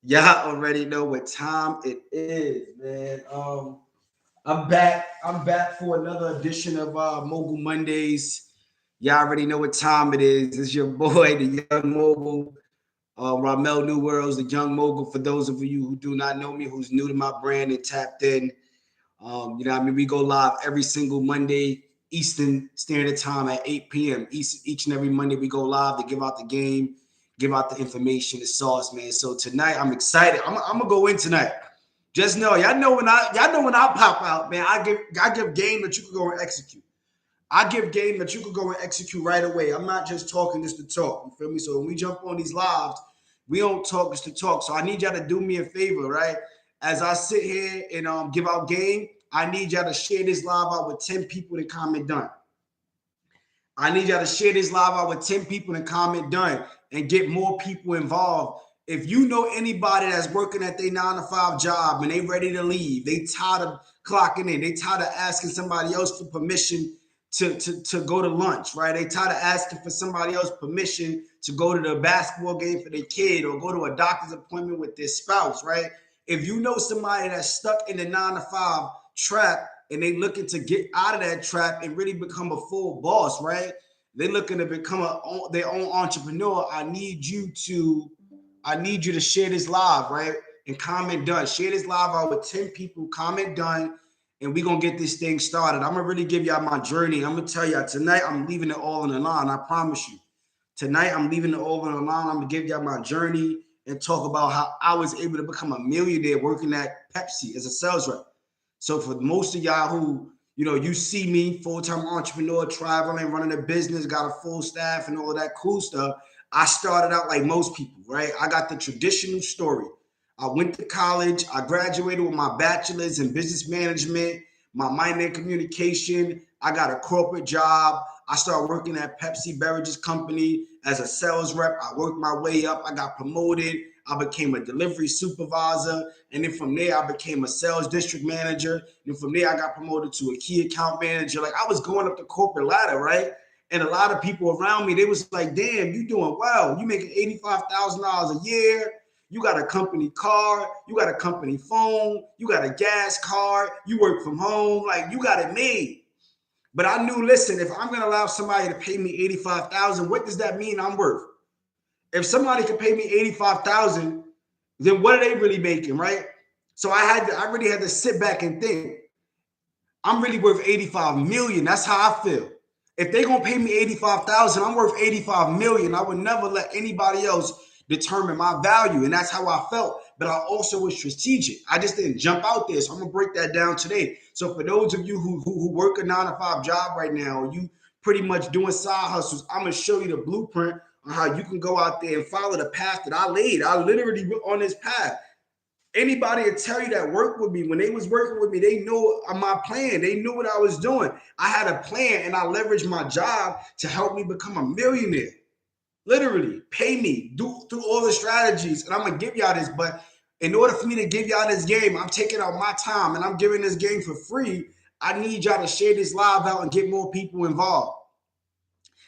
Y'all already know what time it is, man. I'm back. I'm back for another edition of Mogul Mondays. Y'all already know what time it is. It's your boy, the Young Mogul, Ramel Newerls, the Young Mogul. For those of you who do not know me, who's new to my brand and tapped in, you know what I mean? We go live every single Monday, Eastern Standard Time at 8 p.m. Each and every Monday, we go live to give out the game, give out the information, the sauce, man. So tonight, I'm excited. I'm gonna go in tonight. Just know, y'all know when I pop out, man. I give game that you can go and execute. I give game that you can go and execute right away. I'm not just talking just to talk. You feel me? So when we jump on these lives, we don't talk just to talk. So I need y'all to do me a favor, right? As I sit here and give out game, I need y'all to share this live out with 10 people to comment done. I need y'all to share this live out with 10 people and comment done and get more people involved. If you know anybody that's working at their 9 to 5 job and they ready to leave, they tired of clocking in, they tired of asking somebody else for permission to go to lunch, right? They tired of asking for somebody else permission to go to the basketball game for their kid or go to a doctor's appointment with their spouse, right? If you know somebody that's stuck in the 9 to 5 trap and they looking to get out of that trap and really become a full boss, right? They're looking to become their own entrepreneur. I need you to share this live, right? And comment done. Share this live out with 10 people. Comment done. And we're going to get this thing started. I'm going to really give y'all my journey. I'm going to tell y'all tonight, I'm leaving it all on the line. I promise you. Tonight, I'm leaving it all on the line. I'm going to give y'all my journey and talk about how I was able to become a millionaire working at Pepsi as a sales rep. So for most of y'all who, you see me, full-time entrepreneur, traveling, running a business, got a full staff and all of that cool stuff, I started out like most people, right? I got the traditional story. I went to college. I graduated with my bachelor's in business management, my minor in communication. I got a corporate job. I started working at Pepsi Beverages Company as a sales rep. I worked my way up. I got promoted. I became a delivery supervisor. And then from there, I became a sales district manager. And from there, I got promoted to a key account manager. Like I was going up the corporate ladder, right? And a lot of people around me, they was like, damn, you doing well. You making $85,000 a year. You got a company car. You got a company phone. You got a gas card. You work from home. Like you got it made. But I knew, listen, if I'm going to allow somebody to pay me 85,000, what does that mean I'm worth? If somebody can pay me 85,000, then what are they really making, right? So I really had to sit back and think. I'm really worth 85 million. That's how I feel. If they're gonna pay me 85,000, I'm worth 85 million. I would never let anybody else determine my value. And that's how I felt. But I also was strategic. I just didn't jump out there. So I'm gonna break that down today. So for those of you who work a 9 to 5 job right now, or you pretty much doing side hustles, I'm gonna show you the blueprint on how you can go out there and follow the path that I laid. I literally went on this path. Anybody will tell you that worked with me. When they was working with me, they knew my plan. They knew what I was doing. I had a plan and I leveraged my job to help me become a millionaire. Literally, pay me, do through all the strategies. And I'm gonna give y'all this, but in order for me to give y'all this game, I'm taking out my time and I'm giving this game for free. I need y'all to share this live out and get more people involved.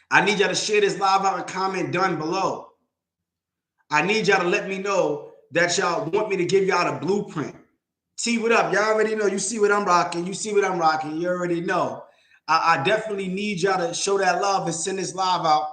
I need y'all to share this live out and comment done below. I need y'all to let me know that y'all want me to give y'all the blueprint. See what up? Y'all already know. You see what I'm rocking. You see what I'm rocking. You already know. I definitely need y'all to show that love and send this live out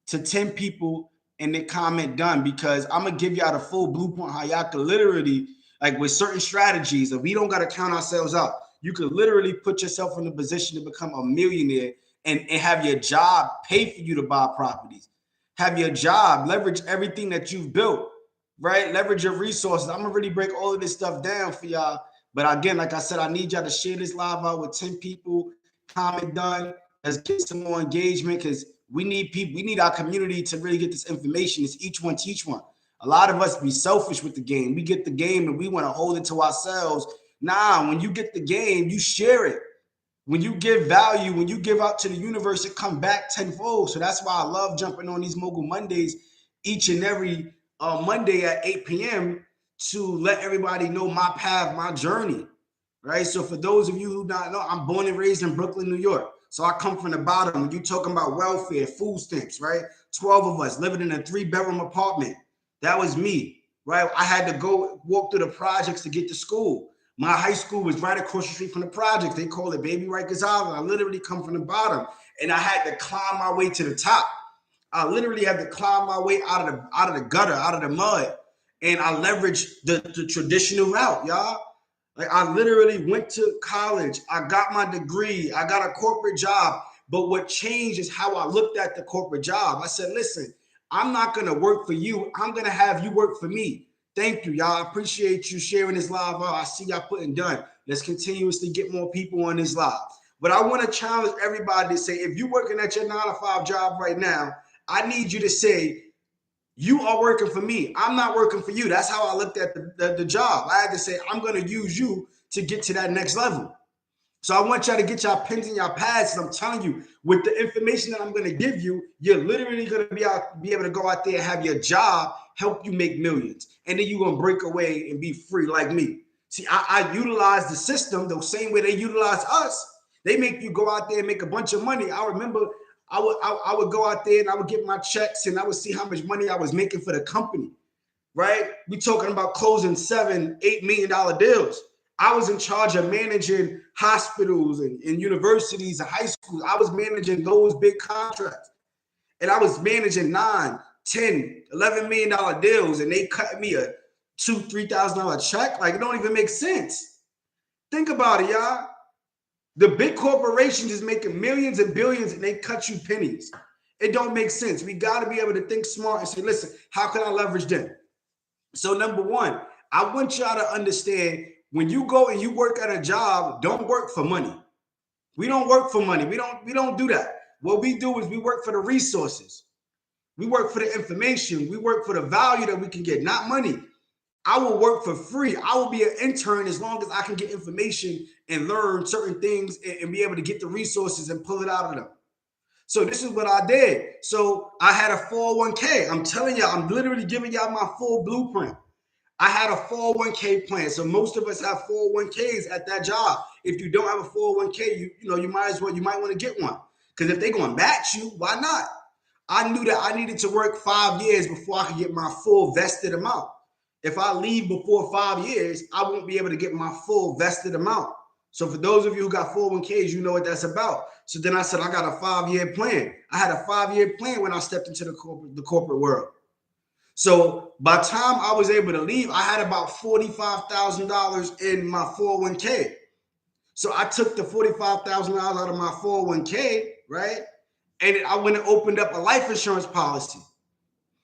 to 10 people and then comment done, because I'm going to give y'all the full blueprint how y'all can literally, like with certain strategies, if we don't got to count ourselves out, you can literally put yourself in a position to become a millionaire and have your job pay for you to buy properties. Have your job, leverage everything that you've built, right? Leverage your resources. I'm gonna really break all of this stuff down for y'all. But again, like I said, I need y'all to share this live out with 10 people. Comment done. Let's get some more engagement, because we need people. We need our community to really get this information. It's each one teach one. A lot of us be selfish with the game. We get the game and we want to hold it to ourselves. Nah, when you get the game, you share it. When you give value, when you give out to the universe, it come back tenfold. So that's why I love jumping on these Mogul Mondays each and every Monday at 8 p.m. to let everybody know my path, my journey, right? So for those of you who don't know, I'm born and raised in Brooklyn, New York. So I come from the bottom. When you talking about welfare, food stamps, right? 12 of us living in a 3-bedroom apartment. That was me. right? I had to go walk through the projects to get to school. My high school was right across the street from the projects. They call it Baby Rikers Island. I literally come from the bottom, and I had to climb my way to the top. I literally had to climb my way out of the gutter, out of the mud, and I leveraged the traditional route, y'all. Like I literally went to college. I got my degree. I got a corporate job. But what changed is how I looked at the corporate job. I said, listen, I'm not going to work for you. I'm going to have you work for me. Thank you, y'all. I appreciate you sharing this live. I see y'all putting done. Let's continuously get more people on this live. But I want to challenge everybody to say, if you're working at your 9-to-5 job right now, I need you to say, you are working for me. I'm not working for you. That's how I looked at the job. I had to say, I'm going to use you to get to that next level. So I want y'all to get y'all pens and y'all pads. And I'm telling you, with the information that I'm going to give you, you're literally going to be able to go out there and have your job help you make millions. And then you're going to break away and be free like me. See, I utilize the system the same way they utilize us. They make you go out there and make a bunch of money. I remember I would go out there and I would get my checks and I would see how much money I was making for the company, right? We talking about closing $7-8 million deals. I was in charge of managing hospitals and universities and high schools. I was managing those big contracts. And I was managing $9, $10, $11 million deals, and they cut me a $2,000-$3,000 check. Like, it don't even make sense. Think about it, y'all. The big corporations is making millions and billions, and they cut you pennies. It don't make sense. We got to be able to think smart and say, listen, how can I leverage them? So number one, I want y'all to understand, when you go and you work at a job, don't work for money. We don't work for money. We don't do that. What we do is we work for the resources. We work for the information. We work for the value that we can get, not money. I will work for free. I will be an intern as long as I can get information and learn certain things and be able to get the resources and pull it out of them. So this is what I did. So I had a 401k. I'm telling y'all, I'm literally giving y'all my full blueprint. I had a 401k plan. So most of us have 401ks at that job. If you don't have a 401k, you might want to get one. Because if they're going to match you, why not? I knew that I needed to work 5 years before I could get my full vested amount. If I leave before 5 years, I won't be able to get my full vested amount. So for those of you who got 401ks, you know what that's about. So then I said, I got a 5-year plan. I had a 5-year plan when I stepped into the corporate world. So by the time I was able to leave, I had about $45,000 in my 401k. So I took the $45,000 out of my 401k, right? And I went and opened up a life insurance policy.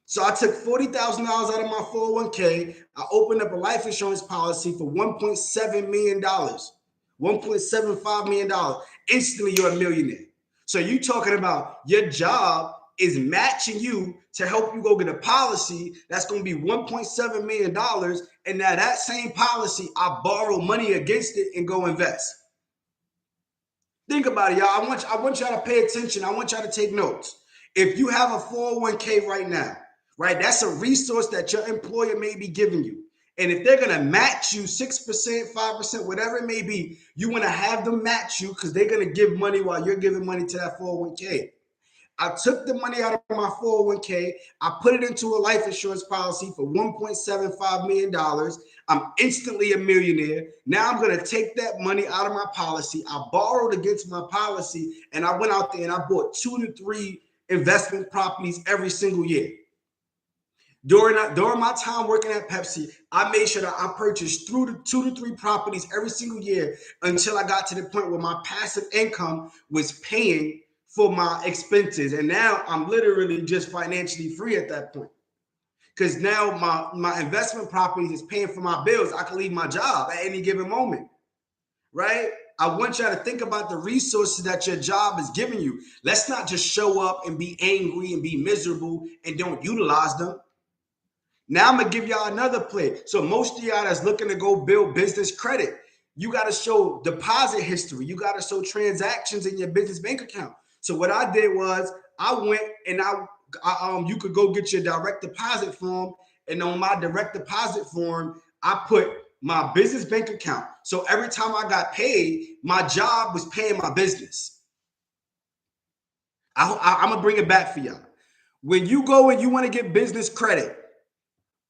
So I took $40,000 out of my 401k. I opened up a life insurance policy for $1.7 million, $1.75 million. Instantly, you're a millionaire. So you talking about your job is matching you to help you go get a policy that's going to be $1.7 million. And now that same policy, I borrow money against it and go invest. Think about it, y'all. I want y'all to pay attention. I want y'all to take notes. If you have a 401k right now, right, that's a resource that your employer may be giving you. And if they're going to match you 6%, 5%, whatever it may be, you want to have them match you because they're going to give money while you're giving money to that 401k. I took the money out of my 401k. I put it into a life insurance policy for $1.75 million. I'm instantly a millionaire. Now I'm going to take that money out of my policy. I borrowed against my policy, and I went out there and I bought 2 to 3 investment properties every single year. During my time working at Pepsi, I made sure that I purchased 2 to 3 properties every single year until I got to the point where my passive income was paying for my expenses. And now I'm literally just financially free at that point. Because now my investment properties is paying for my bills. I can leave my job at any given moment, right? I want y'all to think about the resources that your job is giving you. Let's not just show up and be angry and be miserable and don't utilize them. Now I'm going to give y'all another play. So most of y'all that's looking to go build business credit, you got to show deposit history. You got to show transactions in your business bank account. So what I did was I went and you could go get your direct deposit form. And on my direct deposit form, I put my business bank account. So every time I got paid, my job was paying my business. I'm going to bring it back for y'all. When you go and you want to get business credit,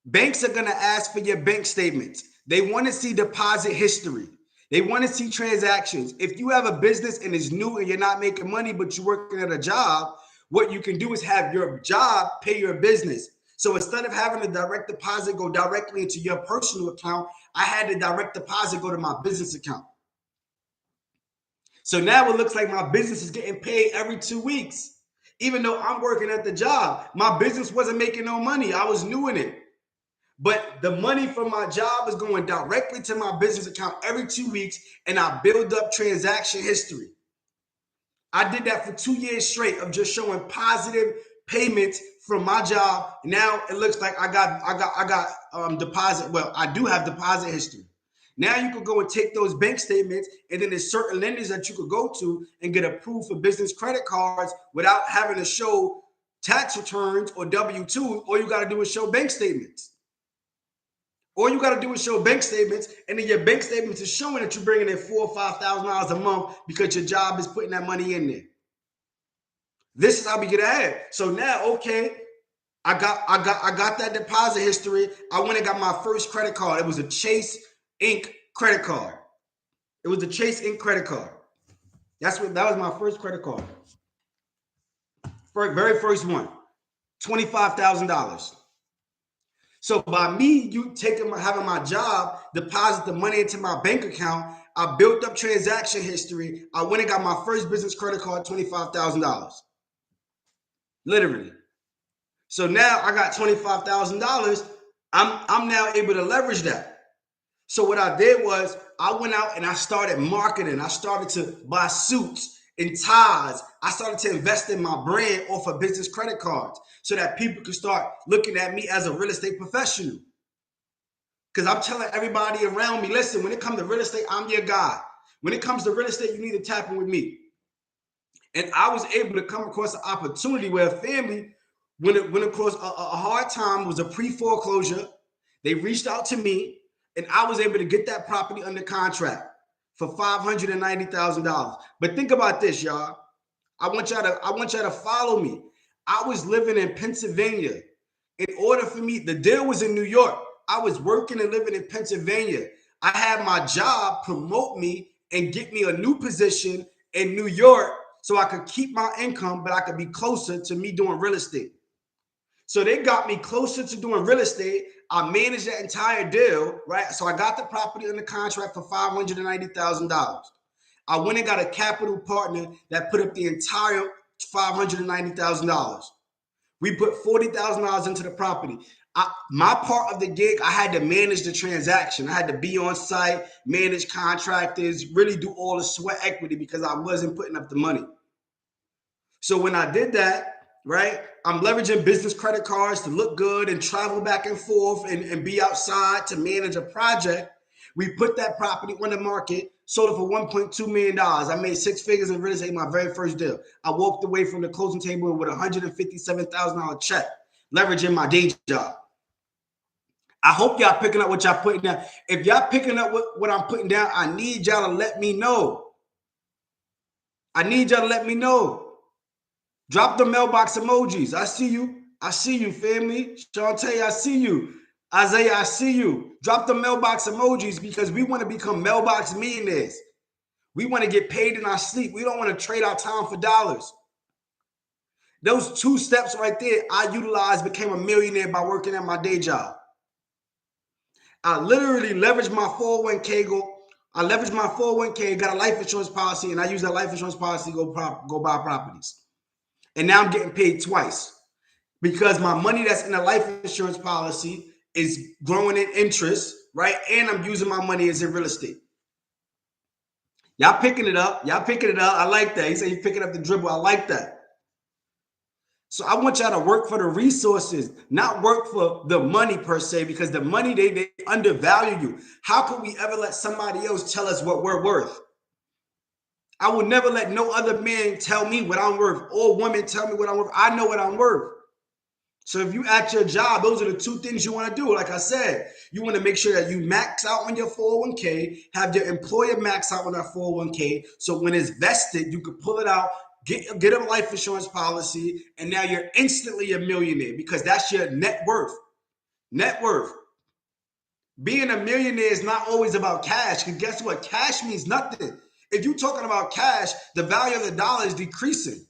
Banks are going to ask for your bank statements. They want to see deposit history. They want to see transactions. If you have a business and it's new and you're not making money, but you're working at a job, what you can do is have your job pay your business. So instead of having a direct deposit go directly into your personal account, I had the direct deposit go to my business account. So now it looks like my business is getting paid every 2 weeks. Even though I'm working at the job, my business wasn't making no money. I was new in it. But the money from my job is going directly to my business account every 2 weeks, and I build up transaction history. I did that for 2 years straight of just showing positive payments from my job. Now it looks like I got deposit. Well, I do have deposit history. Now you could go and take those bank statements, and then there's certain lenders that you could go to and get approved for business credit cards without having to show tax returns or W-2. All you got to do is show bank statements. All you got to do is show bank statements, and then your bank statements is showing that you're bringing in $4,000 or $5,000 a month because your job is putting that money in there. This is how we get ahead. So now, okay, I got that deposit history. I went and got my first credit card. It was a Chase Inc. credit card. It was a Chase Inc. credit card. That was my first credit card. Very first one, $25,000. So by me, having my job, deposit the money into my bank account, I built up transaction history. I went and got my first business credit card, $25,000. Literally. So now I got $25,000. I'm now able to leverage that. So what I did was I went out and I started marketing. I started to buy suits and ties. I started to invest in my brand off of business credit cards so that people could start looking at me as a real estate professional. Because I'm telling everybody around me, listen, when it comes to real estate, I'm your guy. When it comes to real estate, you need to tap in with me. And I was able to come across an opportunity where a family went across a hard time, was a pre-foreclosure. They reached out to me, and I was able to get that property under contract for $590,000. But think about this, y'all. I want y'all to follow me. I was living in Pennsylvania. In order for me, the deal was in New York. I was working and living in Pennsylvania. I had my job promote me and get me a new position in New York so I could keep my income, but I could be closer to me doing real estate. So they got me closer to doing real estate. I managed that entire deal, right? So I got the property under contract for $590,000. I went and got a capital partner that put up the entire $590,000. We put $40,000 into the property. My part of the gig, I had to manage the transaction. I had to be on site, manage contractors, really do all the sweat equity because I wasn't putting up the money. So when I did that, right, I'm leveraging business credit cards to look good and travel back and forth and be outside to manage a project. We put that property on the market, sold it for $1.2 million. I made 6 figures in real estate my very first deal. I walked away from the closing table with a $157,000 check, leveraging my day job. I hope y'all picking up what y'all putting down. If y'all picking up what I'm putting down, I need y'all to let me know. I need y'all to let me know. Drop the mailbox emojis. I see you. I see you, family. Shantae, I see you. Isaiah, I see you. Drop the mailbox emojis because we want to become mailbox millionaires. We want to get paid in our sleep. We don't want to trade our time for dollars. Those 2 steps right there, I utilized, became a millionaire by working at my day job. I literally leveraged my 401k. I leveraged my 401k, got a life insurance policy, and I use that life insurance policy to go buy properties. And now I'm getting paid twice because my money that's in the life insurance policy is growing in interest, right? And I'm using my money as in real estate. Y'all picking it up. Y'all picking it up. I like that. He said he's picking up the dribble. I like that. So I want y'all to work for the resources, not work for the money per se, because the money, they undervalue you. How could we ever let somebody else tell us what we're worth? I will never let no other man tell me what I'm worth or woman tell me what I'm worth. I know what I'm worth. So if you at your job, those are the 2 things you want to do. Like I said, you want to make sure that you max out on your 401k, have your employer max out on that 401k. So when it's vested, you can pull it out, get a life insurance policy, and now you're instantly a millionaire because that's your net worth. Net worth. Being a millionaire is not always about cash, because guess what? Cash means nothing. If you're talking about cash, the value of the dollar is decreasing.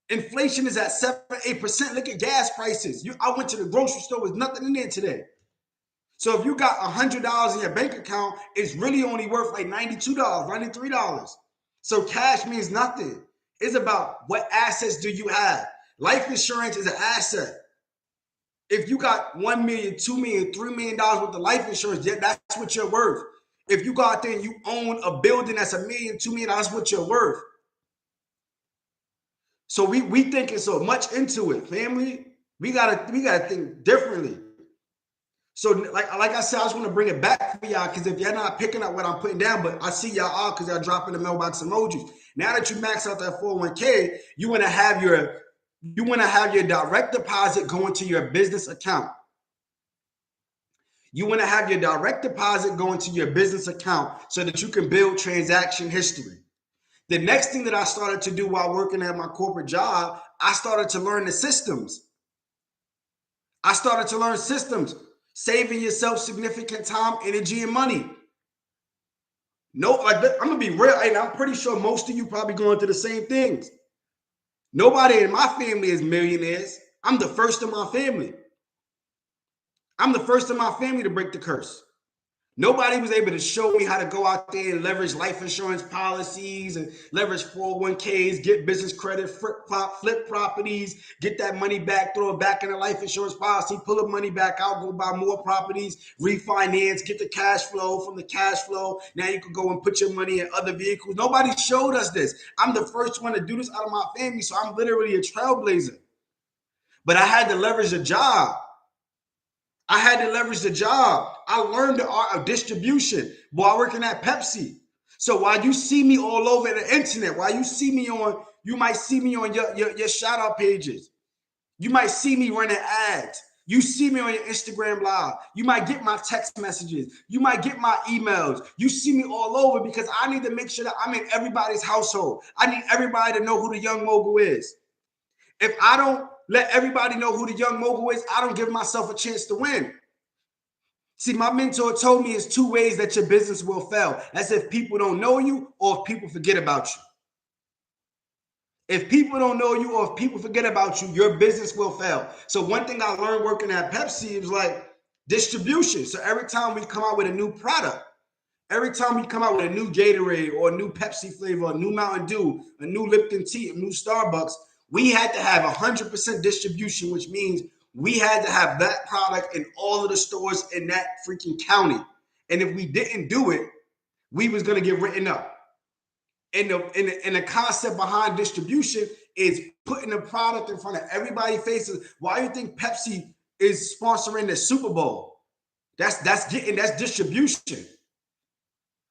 Inflation is at 7-8%. Look at gas prices. I went to the grocery store with nothing in there today. So if you got $100 in your bank account, it's really only worth like $92, $93. So cash means nothing. It's about what assets do you have. Life insurance is an asset. If you got $1 million, $2 million, $3 million worth of life insurance, that's what you're worth. If you go out there and you own a building that's $1 million, $2 million, that's what you're worth. So we thinking so much into it, family. We gotta think differently. So like I said, I just want to bring it back for y'all, because if you're not picking up what I'm putting down, but I see y'all are, because y'all dropping the mailbox emojis. Now that you max out that 401k, you want to have your direct deposit going to your business account. You want to have your direct deposit going to your business account so that you can build transaction history. The next thing that I started to do while working at my corporate job, I started to learn the systems. I started to learn systems, saving yourself significant time, energy, and money. No, like, I'm gonna be real, and I'm pretty sure most of you probably going through the same things. Nobody in my family is millionaires. I'm the first in my family. I'm the first in my family to break the curse. Nobody was able to show me how to go out there and leverage life insurance policies and leverage 401ks, get business credit, flip properties, get that money back, throw it back in a life insurance policy, pull the money back out, go buy more properties, refinance, get the cash flow. From the cash flow, now you can go and put your money in other vehicles. Nobody showed us this. I'm the first one to do this out of my family, so I'm literally a trailblazer. But I had to leverage a job. I learned the art of distribution while working at Pepsi. So while you see me all over the internet, while you see me on, you might see me on your shout out pages. You might see me running ads. You see me on your Instagram live. You might get my text messages. You might get my emails. You see me all over, because I need to make sure that I'm in everybody's household. I need everybody to know who the Young Mogul is. If I don't let everybody know who the Young Mogul is, I don't give myself a chance to win. See, my mentor told me it's two ways that your business will fail. That's if people don't know you or if people forget about you. If people don't know you or if people forget about you, your business will fail. So one thing I learned working at Pepsi was like distribution. So every time we come out with a new product, every time we come out with a new Gatorade or a new Pepsi flavor, a new Mountain Dew, a new Lipton tea, a new Starbucks, we had to have 100% distribution, which means we had to have that product in all of the stores in that freaking county. And if we didn't do it, we was going to get written up. And the concept behind distribution is putting the product in front of everybody's faces. Why do you think Pepsi is sponsoring the Super Bowl? That's distribution.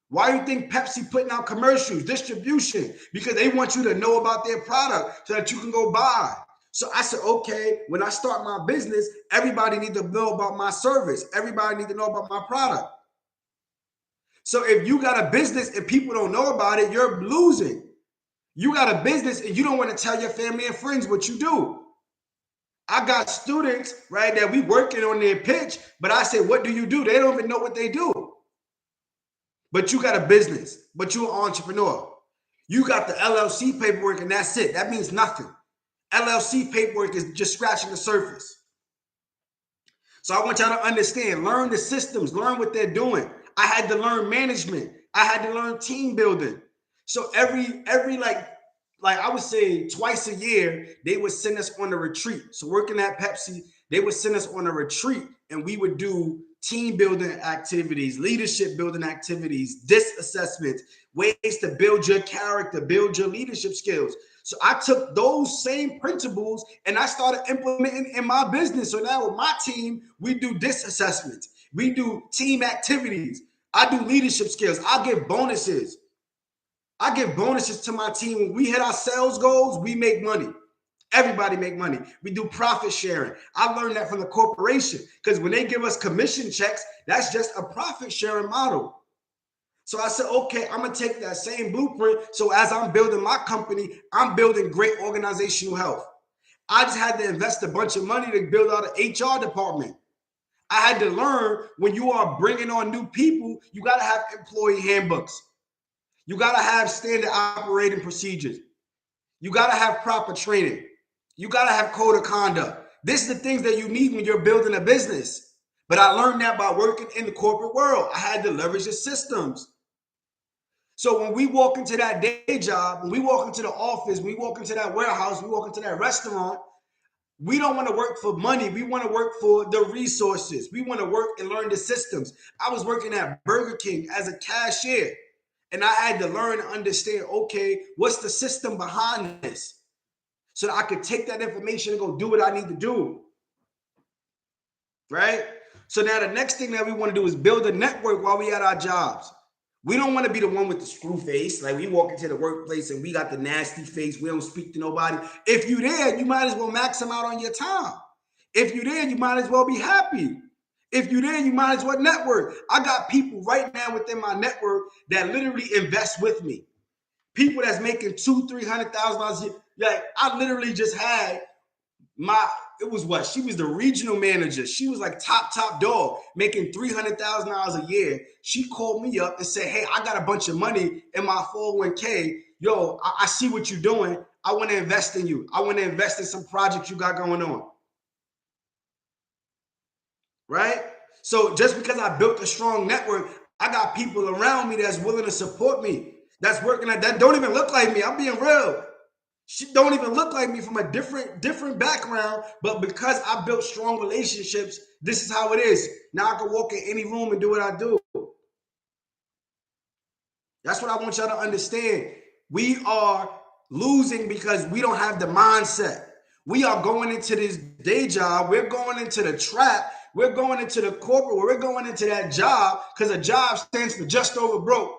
Why do you think Pepsi putting out commercials? Distribution. Because they want you to know about their product so that you can go buy. So I said, okay, when I start my business, everybody needs to know about my service. Everybody needs to know about my product. So if you got a business and people don't know about it, you're losing. You got a business and you don't want to tell your family and friends what you do. I got students, right, that we working on their pitch, but I say, what do you do? They don't even know what they do. But you got a business, but you're an entrepreneur. You got the LLC paperwork and that's it. That means nothing. LLC paperwork is just scratching the surface. So I want y'all to understand, learn the systems, learn what they're doing. I had to learn management. I had to learn team building. So every like I would say twice a year, they would send us on a retreat. So working at Pepsi, they would send us on a retreat and we would do team building activities, leadership building activities, DISC assessments, ways to build your character, build your leadership skills. So I took those same principles and I started implementing in my business. So now with my team, we do DISC assessments. We do team activities. I do leadership skills. I give bonuses. I give bonuses to my team. When we hit our sales goals, we make money. Everybody make money. We do profit sharing. I learned that from the corporation because when they give us commission checks, that's just a profit sharing model. So I said, okay, I'm going to take that same blueprint. So as I'm building my company, I'm building great organizational health. I just had to invest a bunch of money to build out an HR department. I had to learn when you are bringing on new people, you got to have employee handbooks. You got to have standard operating procedures. You got to have proper training. You got to have code of conduct. This is the things that you need when you're building a business. But I learned that by working in the corporate world. I had to leverage the systems. So when we walk into that day job, when we walk into the office, we walk into that warehouse, we walk into that restaurant, we don't want to work for money. We want to work for the resources. We want to work and learn the systems. I was working at Burger King as a cashier, and I had to learn and understand, okay, what's the system behind this? So that I could take that information and go do what I need to do. Right? So now the next thing that we want to do is build a network while we at our jobs. We don't want to be the one with the screw face. Like we walk into the workplace and we got the nasty face. We don't speak to nobody. If you're there, you might as well max them out on your time. If you're there, you might as well be happy. If you're there, you might as well network. I got people right now within my network that literally invest with me. People that's making $200,000-$300,000 a year. Like I literally just had she was the regional manager. She was like top dog, making $300,000 a year. She called me up and said, hey, I got a bunch of money in my 401k. Yo, I see what you're doing. I want to invest in you. I want to invest in some projects you got going on. Right? So just because I built a strong network, I got people around me that's willing to support me. That's working that don't even look like me. I'm being real. She don't even look like me from a different background, but because I built strong relationships, this is how it is. Now I can walk in any room and do what I do. That's what I want y'all to understand. We are losing because we don't have the mindset. We are going into this day job. We're going into the trap. We're going into the corporate. We're going into that job because a job stands for just over broke.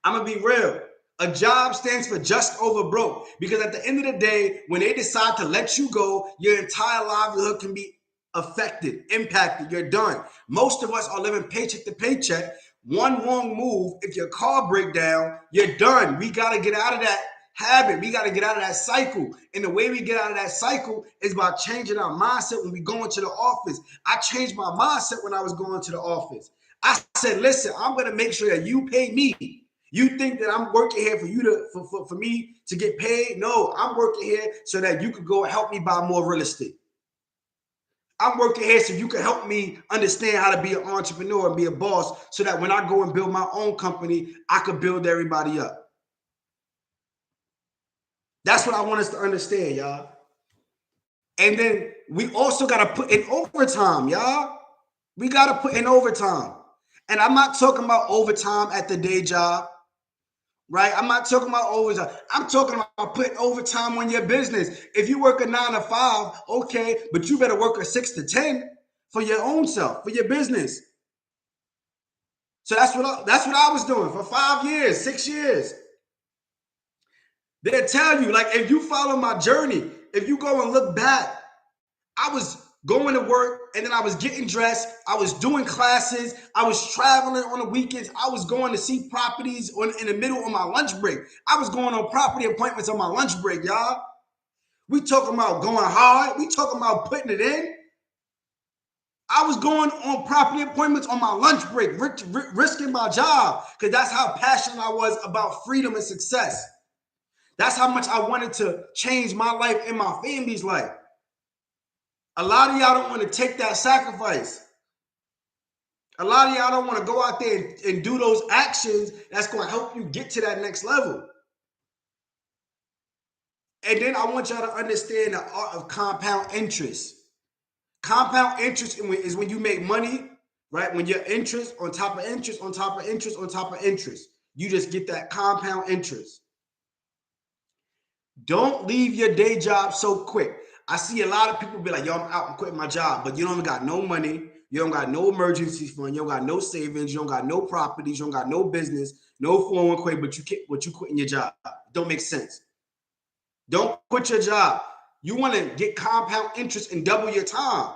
I'm going to be real. A job stands for just over broke because at the end of the day, when they decide to let you go, your entire livelihood can be affected, impacted. You're done. Most of us are living paycheck to paycheck. One wrong move, if your car break down, you're done. We got to get out of that habit. We got to get out of that cycle. And the way we get out of that cycle is by changing our mindset when we go into the office. I changed my mindset when I was going to the office. I said, listen, I'm going to make sure that you pay me. You think that I'm working here for you to for me to get paid? No, I'm working here so that you could go help me buy more real estate. I'm working here so you can help me understand how to be an entrepreneur and be a boss so that when I go and build my own company, I could build everybody up. That's what I want us to understand, y'all. And then we also got to put in overtime, y'all. We got to put in overtime. And I'm not talking about overtime at the day job. Right? I'm not talking about overtime. I'm talking about putting overtime on your business. If you work a 9 to 5, okay, but you better work a 6 to 10 for your own self, for your business. So that's what I was doing for 5 years, 6 years. They'll tell you, like, if you follow my journey, if you go and look back, I was going to work and then I was getting dressed. I was doing classes. I was traveling on the weekends. I was going to see properties in the middle of my lunch break. I was going on property appointments on my lunch break, y'all. We talking about going hard. We talking about putting it in. I was going on property appointments on my lunch break, risking my job because that's how passionate I was about freedom and success. That's how much I wanted to change my life and my family's life. A lot of y'all don't want to take that sacrifice. A lot of y'all don't want to go out there and do those actions that's going to help you get to that next level. And then I want y'all to understand the art of compound interest. Compound interest is when you make money, right? When your interest on top of interest, on top of interest, on top of interest. You just get that compound interest. Don't leave your day job so quick. I see a lot of people be like, yo, I'm out and quitting my job, but you don't got no money. You don't got no emergency fund. You don't got no savings. You don't got no properties. You don't got no business, no 401k, but you quitting your job. Don't make sense. Don't quit your job. You want to get compound interest and double your time.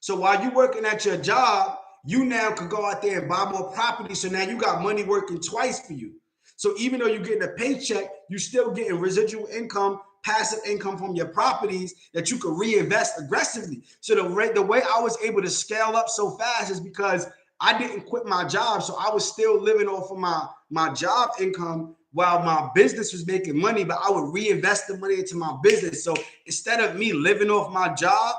So while you're working at your job, you now could go out there and buy more property. So now you got money working twice for you. So even though you're getting a paycheck, you're still getting residual income passive income from your properties that you could reinvest aggressively. So the way I was able to scale up so fast is because I didn't quit my job. So I was still living off of my job income while my business was making money, but I would reinvest the money into my business. So instead of me living off my job,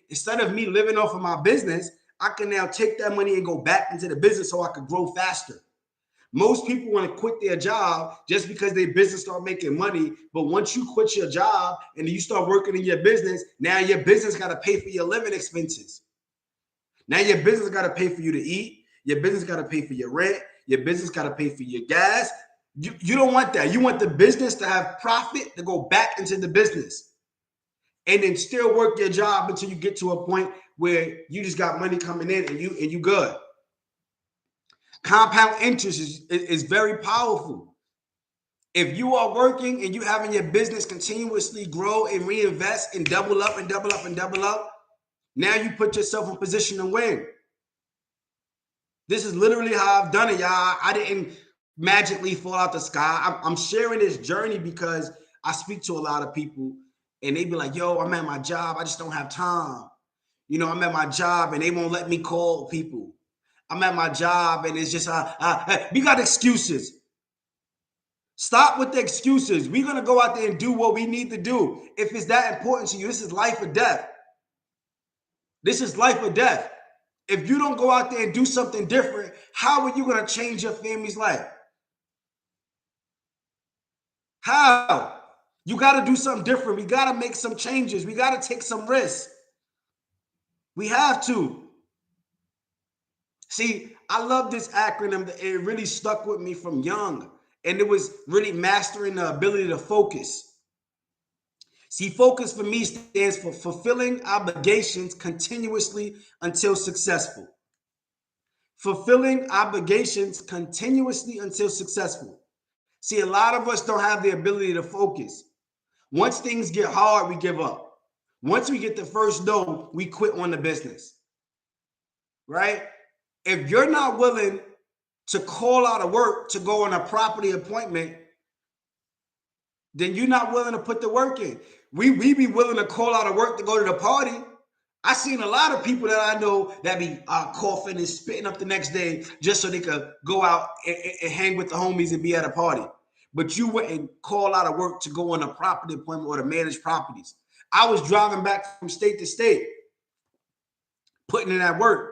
instead of me living off of my business, I can now take that money and go back into the business so I could grow faster. Most people want to quit their job just because their business start making money. But once you quit your job and you start working in your business, now your business got to pay for your living expenses. Now your business got to pay for you to eat. Your business got to pay for your rent. Your business got to pay for your gas. You don't want that. You want the business to have profit to go back into the business. And then still work your job until you get to a point where you just got money coming in and you good. Compound interest is very powerful. If you are working and you having your business continuously grow and reinvest and double up and double up and double up, now you put yourself in position to win. This is literally how I've done it, y'all. I didn't magically fall out the sky. I'm sharing this journey because I speak to a lot of people and they be like, yo, I'm at my job. I just don't have time. I'm at my job and they won't let me call people. I'm at my job and it's just, we got excuses. Stop with the excuses. We're going to go out there and do what we need to do. If it's that important to you, this is life or death. This is life or death. If you don't go out there and do something different, how are you going to change your family's life? How? You got to do something different. We got to make some changes. We got to take some risks. We have to. See, I love this acronym. It really stuck with me from young. And it was really mastering the ability to focus. See, focus for me stands for fulfilling obligations continuously until successful. Fulfilling obligations continuously until successful. See, a lot of us don't have the ability to focus. Once things get hard, we give up. Once we get the first no, we quit on the business. Right? If you're not willing to call out of work to go on a property appointment, then you're not willing to put the work in. We be willing to call out of work to go to the party. I seen a lot of people that I know that be coughing and spitting up the next day just so they could go out and hang with the homies and be at a party. But you wouldn't call out of work to go on a property appointment or to manage properties. I was driving back from state to state, putting in that work.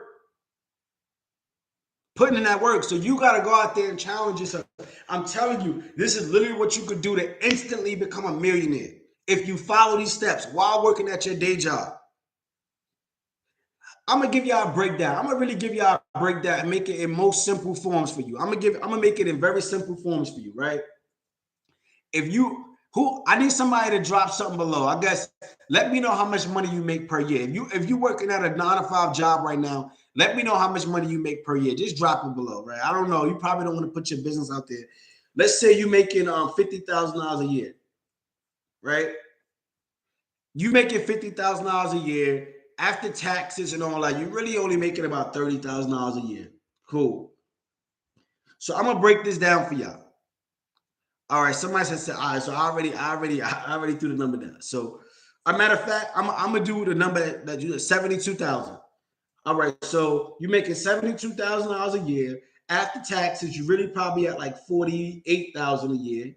Putting in that work. So you got to go out there and challenge yourself. I'm telling you, this is literally what you could do to instantly become a millionaire if you follow these steps while working at your day job. I'm going to give y'all a breakdown. I'm going to really give y'all a breakdown and make it in most simple forms for you. I'm going to make it in very simple forms for you, right? I need somebody to drop something below. I guess let me know how much money you make per year. If you're working at a 9-to-5 job right now, let me know how much money you make per year. Just drop it below, right? I don't know. You probably don't want to put your business out there. Let's say you're making $50,000 a year, right? You making $50,000 a year after taxes and all that. You're really only making about $30,000 a year. Cool. So I'm gonna break this down for y'all. All right. Somebody said, all right. So I already threw the number down. So, a matter of fact, I'm gonna do the number that you 72,000. All right, so you're making $72,000 a year. After taxes, you're really probably at like $48,000 a year,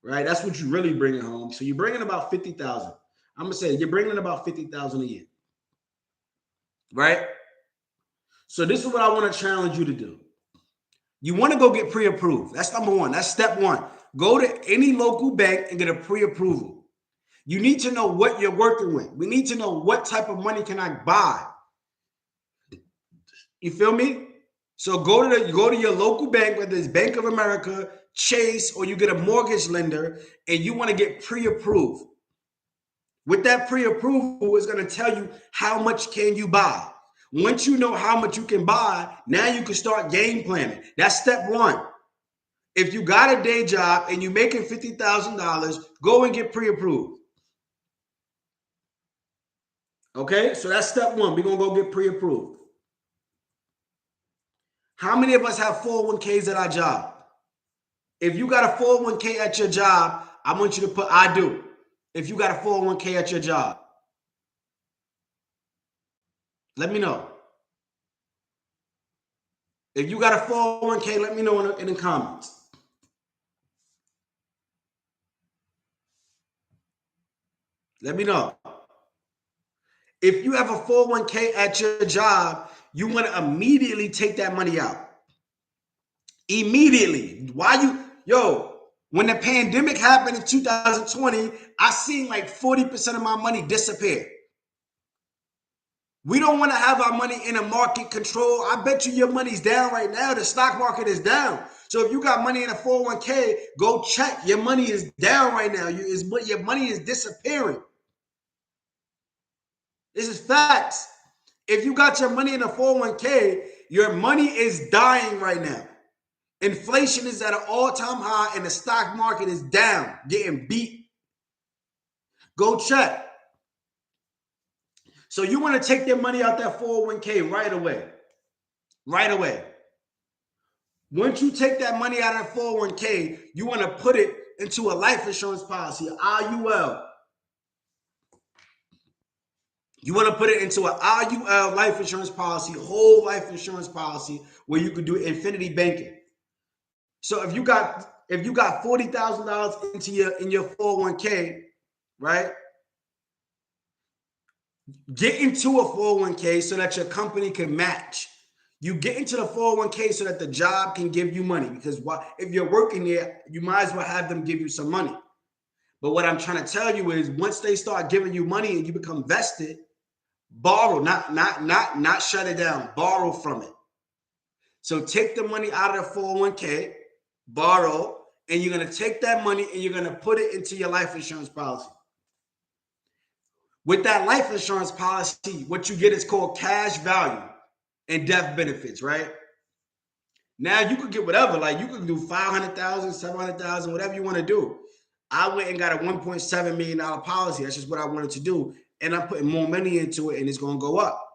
right? That's what you're really bringing home. So you're bringing about $50,000. I'm gonna say you're bringing about $50,000 a year, right? So this is what I want to challenge you to do. You want to go get pre-approved. That's number one. That's step one. Go to any local bank and get a pre-approval. You need to know what you're working with. We need to know what type of money can I buy. You feel me? So go to your local bank, whether it's Bank of America, Chase, or you get a mortgage lender, and you want to get pre-approved. With that pre-approval, it's going to tell you how much can you buy. Once you know how much you can buy, now you can start game planning. That's step one. If you got a day job and you're making $50,000, go and get pre-approved. Okay, so that's step one. We're going to go get pre-approved. How many of us have 401ks at our job? If you got a 401k at your job, I want you to put I do. If you got a 401k at your job, let me know. If you got a 401k, let me know in the comments. Let me know. If you have a 401k at your job, you want to immediately take that money out. Immediately. When the pandemic happened in 2020, I seen like 40% of my money disappear. We don't want to have our money in a market control. I bet you your money's down right now. The stock market is down. So if you got money in a 401k, go check. Your money is down right now. Your money is disappearing. This is facts. If you got your money in a 401k, your money is dying right now. Inflation is at an all-time high and the stock market is down, getting beat. Go check. So you want to take your money out that 401k right away. Right away. Once you take that money out of that 401k, you want to put it into a life insurance policy, IUL. You want to put it into an IUL life insurance policy, whole life insurance policy, where you could do infinity banking. So if you got $40,000 in your 401k, right? Get into a 401k so that your company can match. You get into the 401k so that the job can give you money, because if you're working there, you might as well have them give you some money. But what I'm trying to tell you is, once they start giving you money and you become vested, borrow, not shut it down, borrow from it. So take the money out of the 401k, borrow, and you're going to take that money and you're going to put it into your life insurance policy. With that life insurance policy, what you get is called cash value and death benefits, right? Now you could get whatever, like you could do 500,000, 700,000, whatever you want to do. I went and got a $1.7 million policy. That's just what I wanted to do. And I'm putting more money into it and it's going to go up,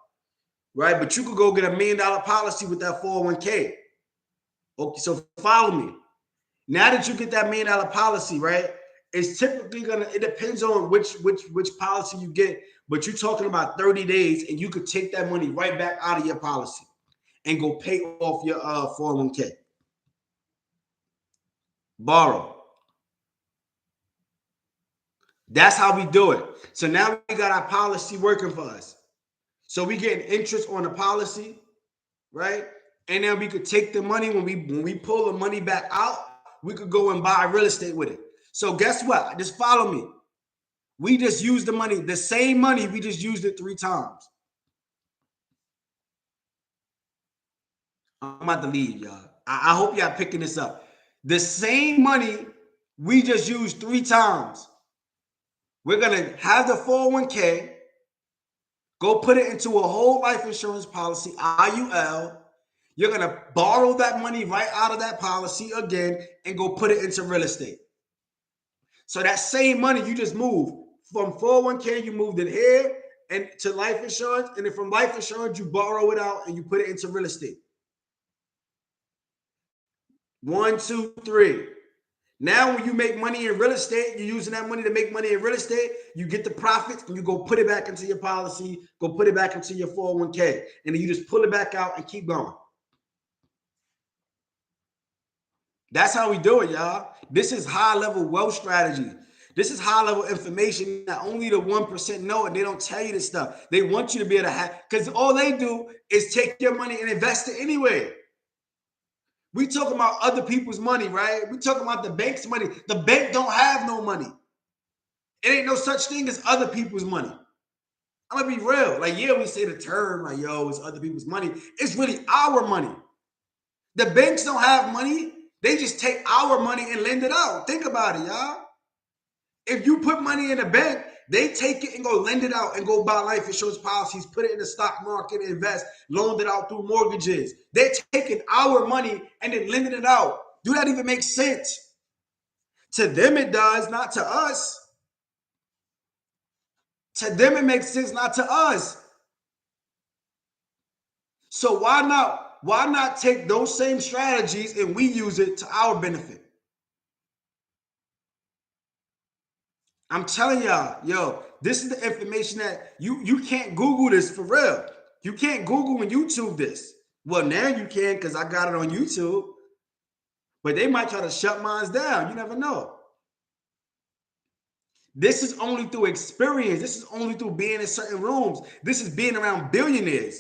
right? But you could go get $1 million policy with that 401k. Okay, so follow me. Now that you get that $1 million policy, right? It's typically it depends on which policy you get, but you're talking about 30 days and you could take that money right back out of your policy and go pay off your 401k. Borrow. That's how we do it. So now we got our policy working for us. So we getting interest on the policy, right? And then we could take the money when we pull the money back out, we could go and buy real estate with it. So guess what? Just follow me. We just used the money, the same money, we just used it 3 times. I'm about to leave, y'all. I hope y'all picking this up. The same money we just used 3 times. We're going to have the 401k, go put it into a whole life insurance policy, IUL. You're going to borrow that money right out of that policy again and go put it into real estate. So that same money you just moved from 401k, you moved it here and to life insurance. And then from life insurance, you borrow it out and you put it into real estate. 1, 2, 3. Now, when you make money in real estate, you're using that money to make money in real estate. You get the profits and you go put it back into your policy, go put it back into your 401k. And then you just pull it back out and keep going. That's how we do it, y'all. This is high-level wealth strategy. This is high-level information that only the 1% know, and they don't tell you this stuff. They want you to be able to have, because all they do is take your money and invest it anyway. We talking about other people's money, right? We talking about the bank's money. The bank don't have no money. It ain't no such thing as other people's money. I'm gonna be real. Like, yeah, we say the term, like, yo, it's other people's money. It's really our money. The banks don't have money. They just take our money and lend it out. Think about it, y'all. If you put money in a bank, they take it and go lend it out and go buy life insurance policies, put it in the stock market, invest, loan it out through mortgages. They're taking our money and then lending it out. Do that even make sense? To them it does, not to us. To them it makes sense, not to us. So why not take those same strategies and we use it to our benefit? I'm telling y'all, yo, this is the information that you can't Google this for real. You can't Google and YouTube this. Well, now you can because I got it on YouTube, but they might try to shut mine down. You never know. This is only through experience. This is only through being in certain rooms. This is being around billionaires.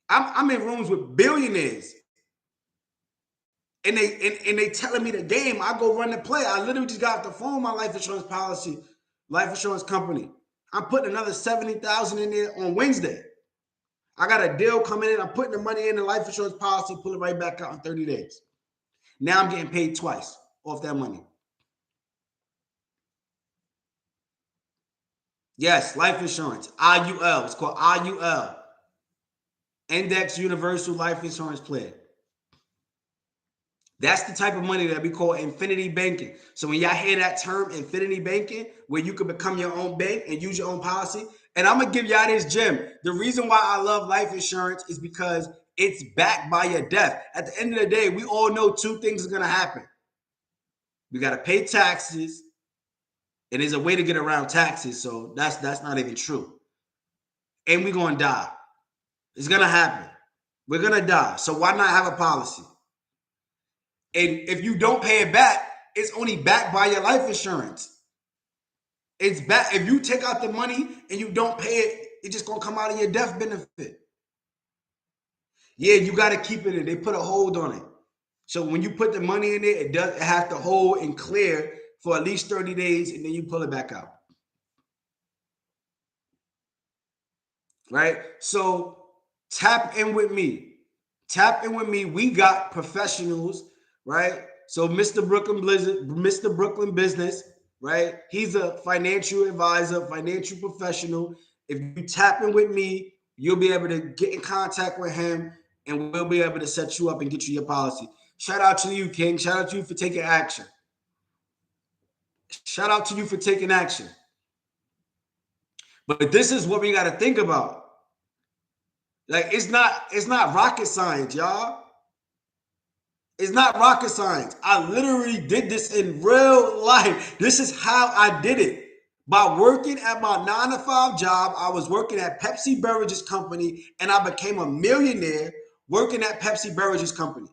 I'm in rooms with billionaires. And they telling me the game. I go run the play. I literally just got off the phone with my life insurance policy, life insurance company. I'm putting another 70,000 in there on Wednesday. I got a deal coming in. I'm putting the money in the life insurance policy, pull it right back out in 30 days. Now I'm getting paid twice off that money. Yes, life insurance, IUL. It's called IUL, Index Universal Life Insurance Plan. That's the type of money that we call infinity banking. So when y'all hear that term infinity banking, where you can become your own bank and use your own policy, and I'm gonna give y'all this gem. The reason why I love life insurance is because it's backed by your death. At the end of the day, we all know two things are gonna happen. We gotta pay taxes, and there's a way to get around taxes, so that's not even true. And we're gonna die. It's gonna happen. We're gonna die. So why not have a policy? And if you don't pay it back, it's only backed by your life insurance. It's back. If you take out the money and you don't pay it, it's just gonna come out of your death benefit. Yeah, you got to keep it in. They put a hold on it. So when you put the money in there, it has to hold and clear for at least 30 days, and then you pull it back out. Right? So tap in with me. Tap in with me. We got professionals, right? So Mr. Brooklyn Business, right? He's a financial advisor, financial professional. If you tap in with me, you'll be able to get in contact with him, and we'll be able to set you up and get you your policy. Shout out to you, King. Shout out to you for taking action. Shout out to you for taking action. But this is what we got to think about. Like it's not rocket science, y'all. It's not rocket science. I literally did this in real life. This is how I did it. By working at my 9-to-5 job, I was working at Pepsi Beverages Company, and I became a millionaire working at Pepsi Beverages Company.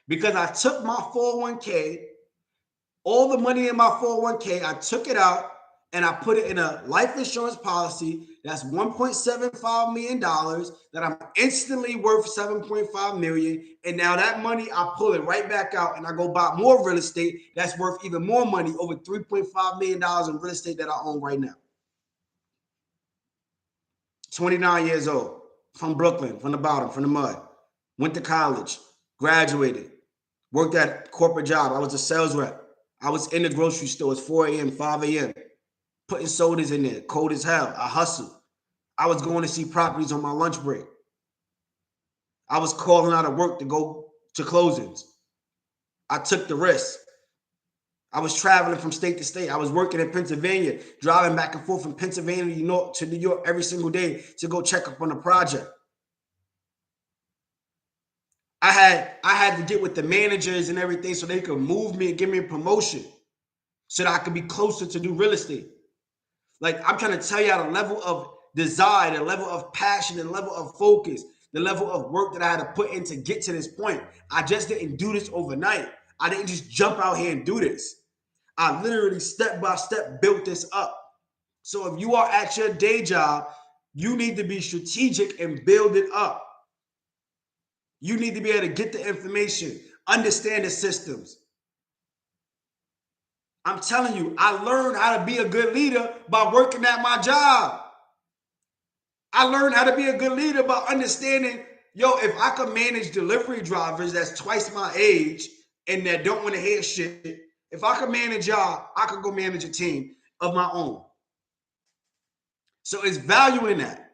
Because I took my 401k, all the money in my 401k, I took it out and I put it in a life insurance policy that's $1.75 million that I'm instantly worth $7.5 million. And now that money, I pull it right back out and I go buy more real estate that's worth even more money, over $3.5 million in real estate that I own right now. 29 years old, from Brooklyn, from the bottom, from the mud. Went to college, graduated, worked at a corporate job. I was a sales rep. I was in the grocery store. It's 4 a.m., 5 a.m., putting sodas in there, cold as hell. I hustled. I was going to see properties on my lunch break. I was calling out of work to go to closings. I took the risk. I was traveling from state to state. I was working in Pennsylvania, driving back and forth from Pennsylvania to New York every single day to go check up on a project. I had to get with the managers and everything so they could move me and give me a promotion so that I could be closer to do real estate. Like I'm trying to tell y'all the level of desire, the level of passion, the level of focus, the level of work that I had to put in to get to this point. I just didn't do this overnight. I didn't just jump out here and do this. I literally step by step built this up. So if you are at your day job, you need to be strategic and build it up. You need to be able to get the information, understand the systems. I'm telling you, I learned how to be a good leader by working at my job. I learned how to be a good leader by understanding, yo, if I could manage delivery drivers that's twice my age and that don't want to hear shit, if I could manage y'all, I could go manage a team of my own. So it's value in that.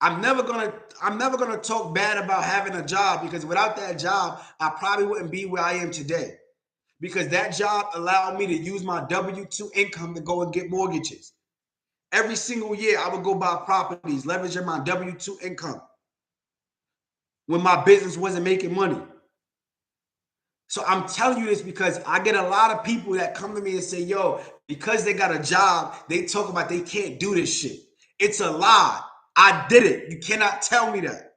I'm never gonna talk bad about having a job, because without that job, I probably wouldn't be where I am today. Because that job allowed me to use my W-2 income to go and get mortgages. Every single year, I would go buy properties, leveraging my W-2 income when my business wasn't making money. So I'm telling you this because I get a lot of people that come to me and say, yo, because they got a job, they talk about they can't do this shit. It's a lie. I did it. You cannot tell me that.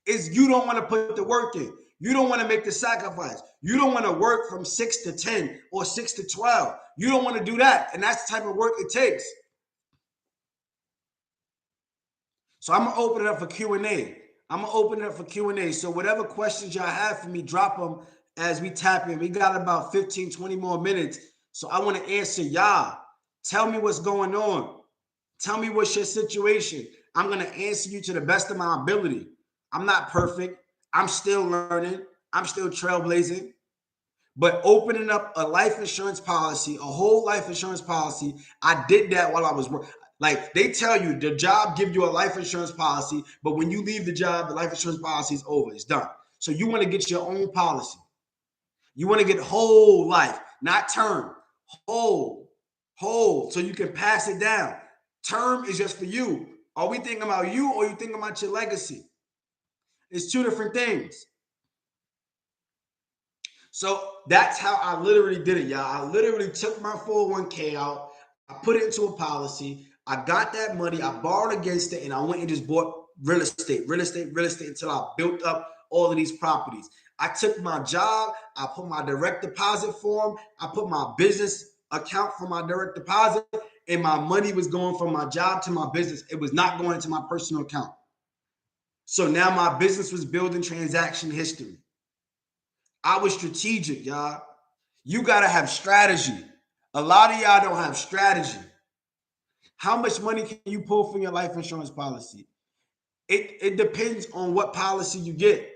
It's you don't want to put the work in. You don't want to make the sacrifice. You don't want to work from 6 to 10 or 6 to 12. You don't want to do that. And that's the type of work it takes. So I'm going to open it up for Q&A. I'm going to open it up for Q&A. So whatever questions y'all have for me, drop them as we tap in. We got about 15, 20 more minutes. So I want to answer y'all. Tell me what's going on. Tell me what's your situation. I'm going to answer you to the best of my ability. I'm not perfect. I'm still learning. I'm still trailblazing. But opening up a life insurance policy, a whole life insurance policy, I did that while I was working. Like they tell you, the job give you a life insurance policy, but when you leave the job, the life insurance policy is over. It's done. So you want to get your own policy. You want to get whole life, not term. Whole, so you can pass it down. Term is just for you. Are we thinking about you or are you thinking about your legacy? It's two different things. So that's how I literally did it, y'all. I literally took my 401k out. I put it into a policy. I got that money. I borrowed against it, and I went and just bought real estate until I built up all of these properties. I took my job. I put my direct deposit form. I put my business account for my direct deposit, and my money was going from my job to my business. It was not going into my personal account. So now my business was building transaction history. I was strategic, y'all. You got to have strategy. A lot of y'all don't have strategy. How much money can you pull from your life insurance policy? It depends on what policy you get.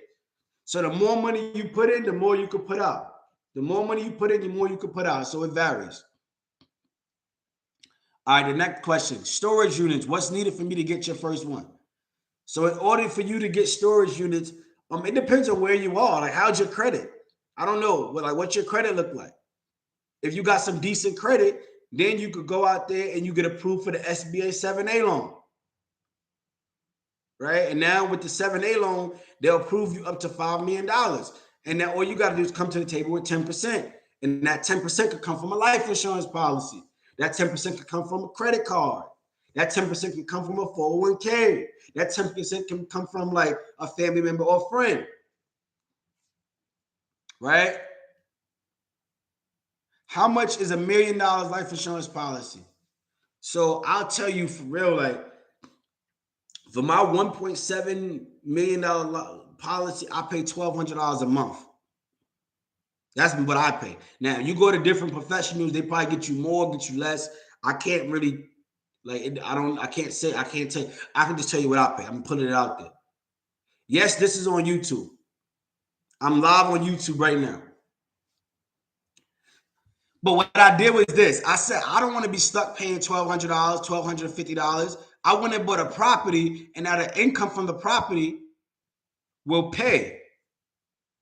So the more money you put in, the more you could put out. The more money you put in, the more you could put out. So it varies. All right, the next question. Storage units. What's needed for me to get your first one? So in order for you to get storage units, it depends on where you are. Like, how's your credit? I don't know. Like, what's your credit look like? If you got some decent credit, then you could go out there and you get approved for the SBA 7A loan. Right? And now with the 7A loan, they'll approve you up to $5 million. And now all you got to do is come to the table with 10%. And that 10% could come from a life insurance policy. That 10% could come from a credit card. That 10% can come from a 401k. That 10% can come from like a family member or friend. Right? How much is $1 million life insurance policy? So I'll tell you for real, like for my $1.7 million policy, I pay $1,200 a month. That's what I pay. Now you go to different professionals, they probably get you more, get you less. I can't really I can't tell you. I can just tell you what I pay. I'm putting it out there. Yes, this is on YouTube. I'm live on YouTube right now. But what I did was this. I said, I don't want to be stuck paying $1,200, $1,250. I went and bought a property, and now the income from the property will pay.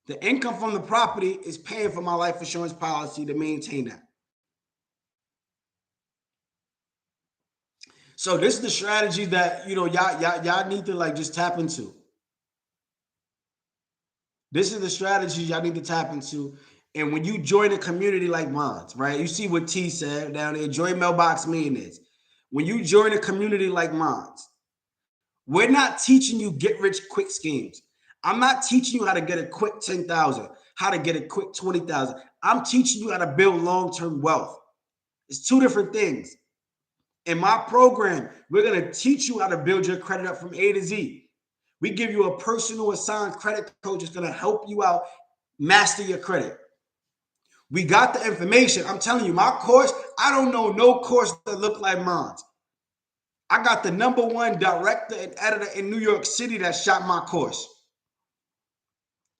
The income from the property is paying for my life insurance policy to maintain that. So this is the strategy that, y'all need to like just tap into. This is the strategy y'all need to tap into. And when you join a community like mine, right? You see what T said down there, join Mailbox Millionaires. When you join a community like mine, we're not teaching you get rich quick schemes. I'm not teaching you how to get a quick 10,000, how to get a quick 20,000. I'm teaching you how to build long-term wealth. It's two different things. In my program, we're going to teach you how to build your credit up from A to Z. We give you a personal assigned credit coach that's going to help you out master your credit. We got the information. I'm telling you, my course, I don't know no course that look like mine. I got the #1 director and editor in New York City that shot my course.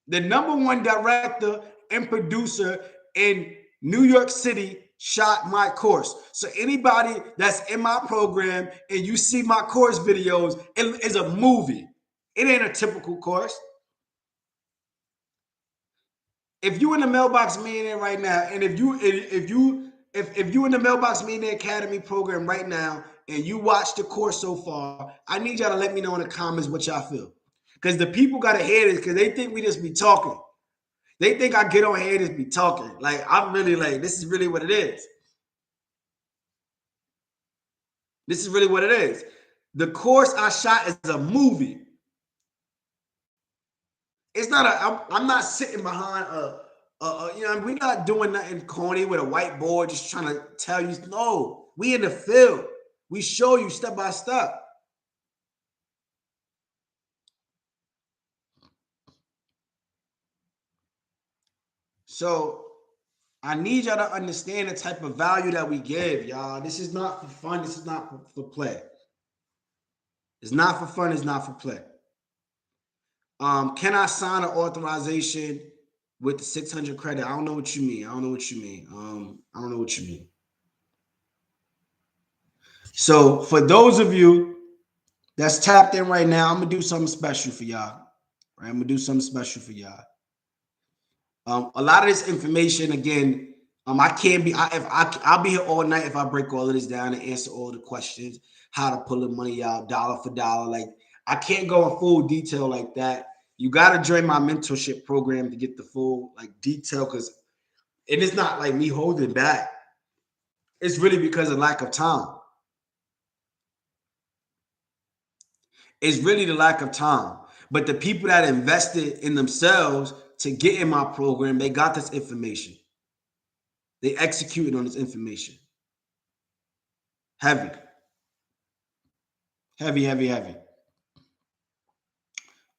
The #1 director and producer in New York City shot my course. So anybody that's in my program and you see my course videos, it is a movie. It ain't a typical course. If you in the Mailbox Millionaire right now, and if you in the Mailbox Millionaire Academy program right now, and you watch the course so far, I need y'all to let me know in the comments what y'all feel. Because the people got to hear this because they think we just be talking. They think I get on here and just be talking. Like, I'm really like, this is really what it is. This is really what it is. The course I shot is a movie. It's not I'm not sitting behind you know, we're not doing nothing corny with a whiteboard just trying to tell you. No, we in the field. We show you step by step. So I need y'all to understand the type of value that we give, y'all. This is not for fun. This is not for play. It's not for fun. It's not for play. Can I sign an authorization with the 600 credit? I don't know what you mean. I don't know what you mean. I don't know what you mean. So for those of you that's tapped in right now, I'm gonna do something special for y'all. Right? I'm gonna do something special for y'all. A lot of this information, again, I can't be. I'll be here all night if I break all of this down and answer all the questions, how to pull the money out dollar for dollar. Like I can't go in full detail like that. You got to join my mentorship program to get the full like detail because it is not like me holding back. It's really because of lack of time. It's really the lack of time. But the people that invested in themselves to get in my program, they got this information. They executed on this information. Heavy. Heavy, heavy, heavy.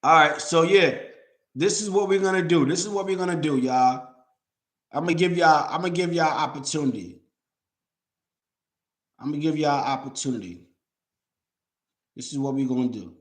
All right. So yeah, this is what we're gonna do. This is what we're gonna do, y'all. I'm gonna give y'all opportunity. I'm gonna give y'all opportunity. This is what we're gonna do.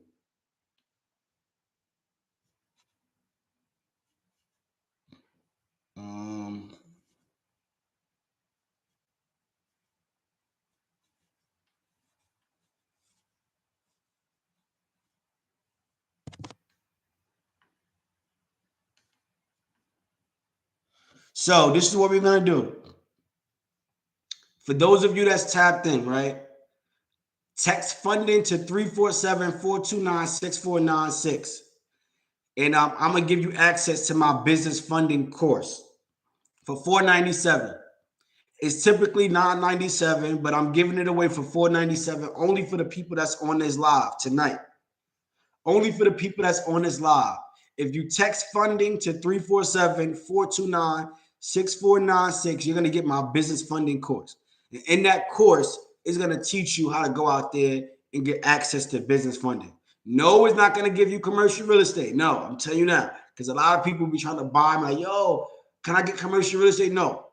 So this is what we're gonna do. For those of you that's tapped in, right? Text funding to 347-429-6496. And I'm gonna give you access to my business funding course for $497. It's typically $997, but I'm giving it away for $497 only for the people that's on this live tonight. Only for the people that's on this live. If you text funding to 347-429-6496, you're gonna get my business funding course. And in that course, it's gonna teach you how to go out there and get access to business funding. No, it's not gonna give you commercial real estate. No, I'm telling you now, because a lot of people be trying to buy. I'm like, yo, can I get commercial real estate? No,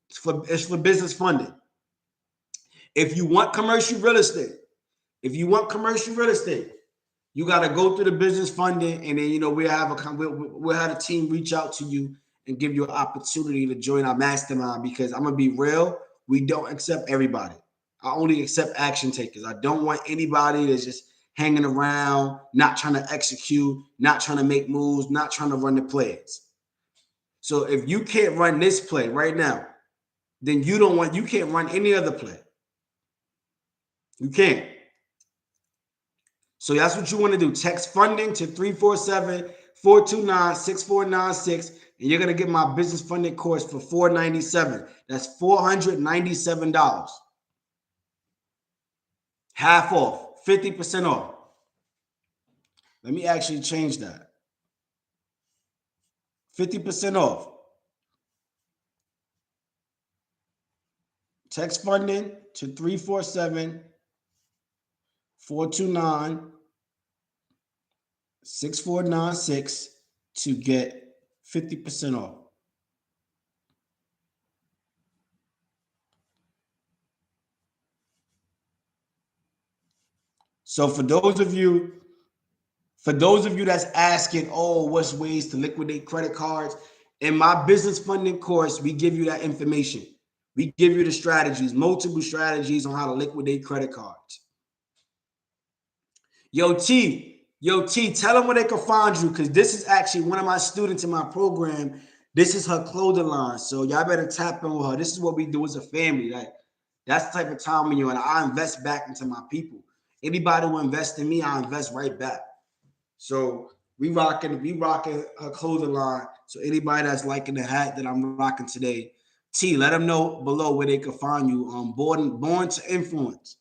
it's for business funding. If you want commercial real estate, you got to go through the business funding, and then we'll have a team reach out to you and give you an opportunity to join our mastermind. Because I'm gonna be real, we don't accept everybody. I only accept action takers. I don't want anybody that's just hanging around, not trying to execute, not trying to make moves, not trying to run the plays. So if you can't run this play right now, then you can't run any other play. You can't. So that's what you want to do. Text funding to 347-429-6496, and you're going to get my business funding course for $497. That's $497. Half off, 50% off. Let me actually change that. 50% off. Text funding to 347-429-6496 to get 50% off. So for those of you that's asking, oh, what's ways to liquidate credit cards? In my business funding course, we give you that information. We give you the strategies, multiple strategies on how to liquidate credit cards. Yo, T, tell them where they can find you, because this is actually one of my students in my program. This is her clothing line. So y'all better tap in with her. This is what we do as a family. Like, that's the type of time when and I invest back into my people. Anybody who invests in me, I invest right back. So we rocking her clothing line. So anybody that's liking the hat that I'm rocking today, T, let them know below where they can find you on Born to Influence.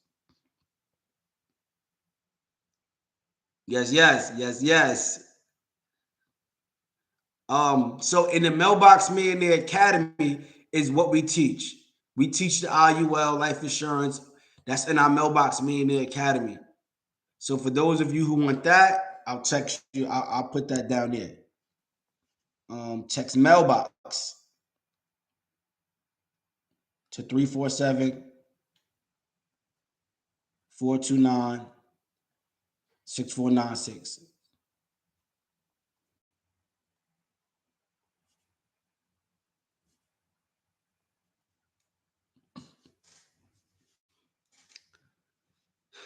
Yes, yes, yes, yes. So in the Mailbox Millionaire Academy is what we teach. We teach the IUL life insurance. That's in our Mailbox Millionaire Academy. So for those of you who want that, I'll text you. I'll put that down there. Text Mailbox to 347-429-6496.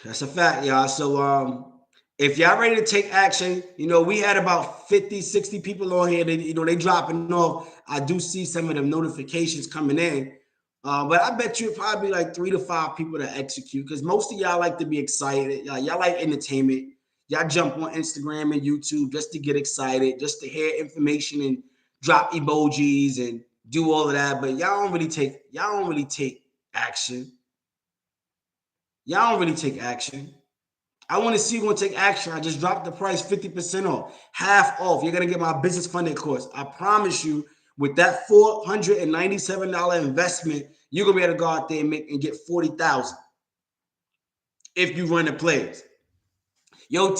That's a fact, y'all. So if y'all ready to take action, we had about 50, 60 people on here that, they dropping off. I do see some of the notifications coming in. But I bet you probably like 3 to 5 people to execute, because most of y'all like to be excited. Y'all like entertainment. Y'all jump on Instagram and YouTube just to get excited, just to hear information and drop emojis and do all of that. But y'all don't really take action. Y'all don't really take action. I want to see you going to take action. I just dropped the price 50% off, half off. You're going to get my business funding course. I promise you, with that $497 investment, you're going to be able to go out there and get 40,000 if you run the plays. Yo,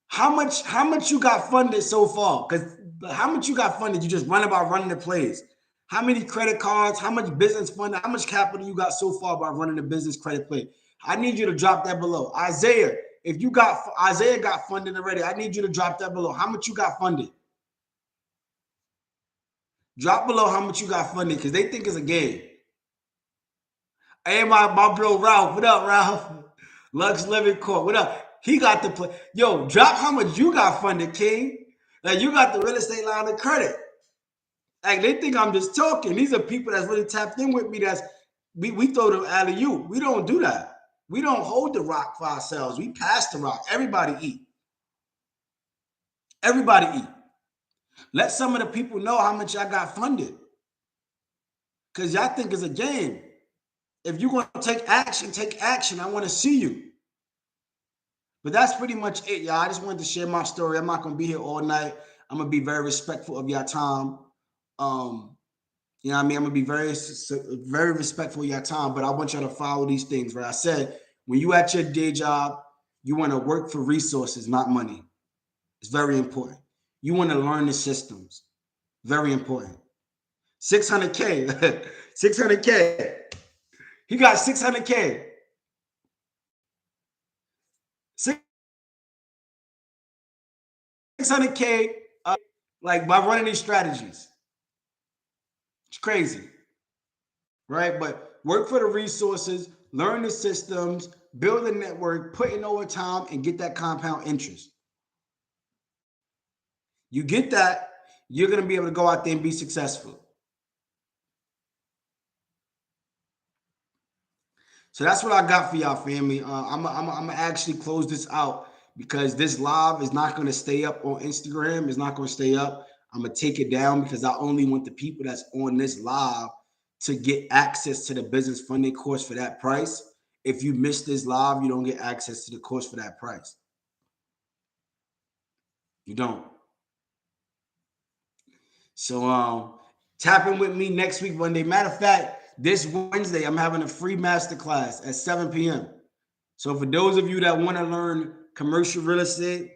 how much you got funded so far? Because how much you got funded? You just running the plays. How many credit cards? How much business funding? How much capital you got so far by running the business credit play? I need you to drop that below. Isaiah got funded already. I need you to drop that below. How much you got funded? Drop below how much you got funded, because they think it's a game. Hey, my bro Ralph, what up, Ralph? Lux Living Court, what up? He got the play. Yo, drop how much you got funded, King. Like, you got the real estate line of credit. Like, they think I'm just talking. These are people that's really tapped in with me. We throw them out of you. We don't do that. We don't hold the rock for ourselves. We pass the rock. Everybody eat. Everybody eat. Let some of the people know how much y'all got funded, because y'all think it's a game. If you're going to take action, take action. I want to see you. But that's pretty much it, y'all. I just wanted to share my story. I'm not going to be here all night. I'm going to be very respectful of your time. You know what I mean? I'm going to be very respectful of your time, but I want y'all to follow these things, right? I said, when you at your day job, you want to work for resources, not money. It's very important. You want to learn the systems. Very important. 600K. 600K. He got 600K. 600K, like, by running these strategies. It's crazy, right? But work for the resources, learn the systems, build a network, put in overtime, and get that compound interest. You get that, you're going to be able to go out there and be successful. So that's what I got for y'all, family. I'm going to actually close this out, because this live is not going to stay up on Instagram. It's not going to stay up. I'm going to take it down, because I only want the people that's on this live to get access to the business funding course for that price. If you miss this live, you don't get access to the course for that price. You don't. So tap in with me next week, Monday. Matter of fact, this Wednesday, I'm having a free masterclass at 7 p.m. So for those of you that want to learn commercial real estate,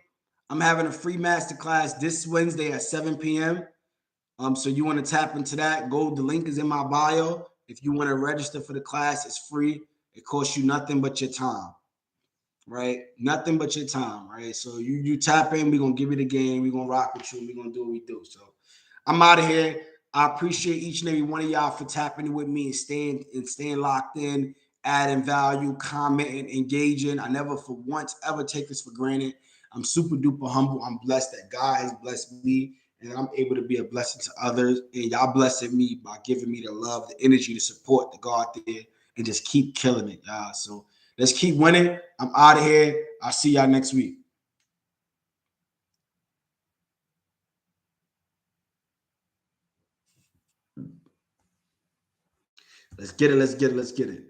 I'm having a free masterclass this Wednesday at 7 p.m. So you want to tap into that, the link is in my bio. If you want to register for the class, it's free. It costs you nothing but your time, right? Nothing but your time, right? So you tap in, we're going to give you the game. We're going to rock with you, and we're going to do what we do. So I'm out of here. I appreciate each and every one of y'all for tapping in with me and staying locked in, adding value, commenting, engaging. I never for once ever take this for granted. I'm super duper humble. I'm blessed that God has blessed me, and I'm able to be a blessing to others. And y'all blessing me by giving me the love, the energy, the support to go out there and just keep killing it, y'all. So let's keep winning. I'm out of here. I'll see y'all next week. Let's get it. Let's get it. Let's get it.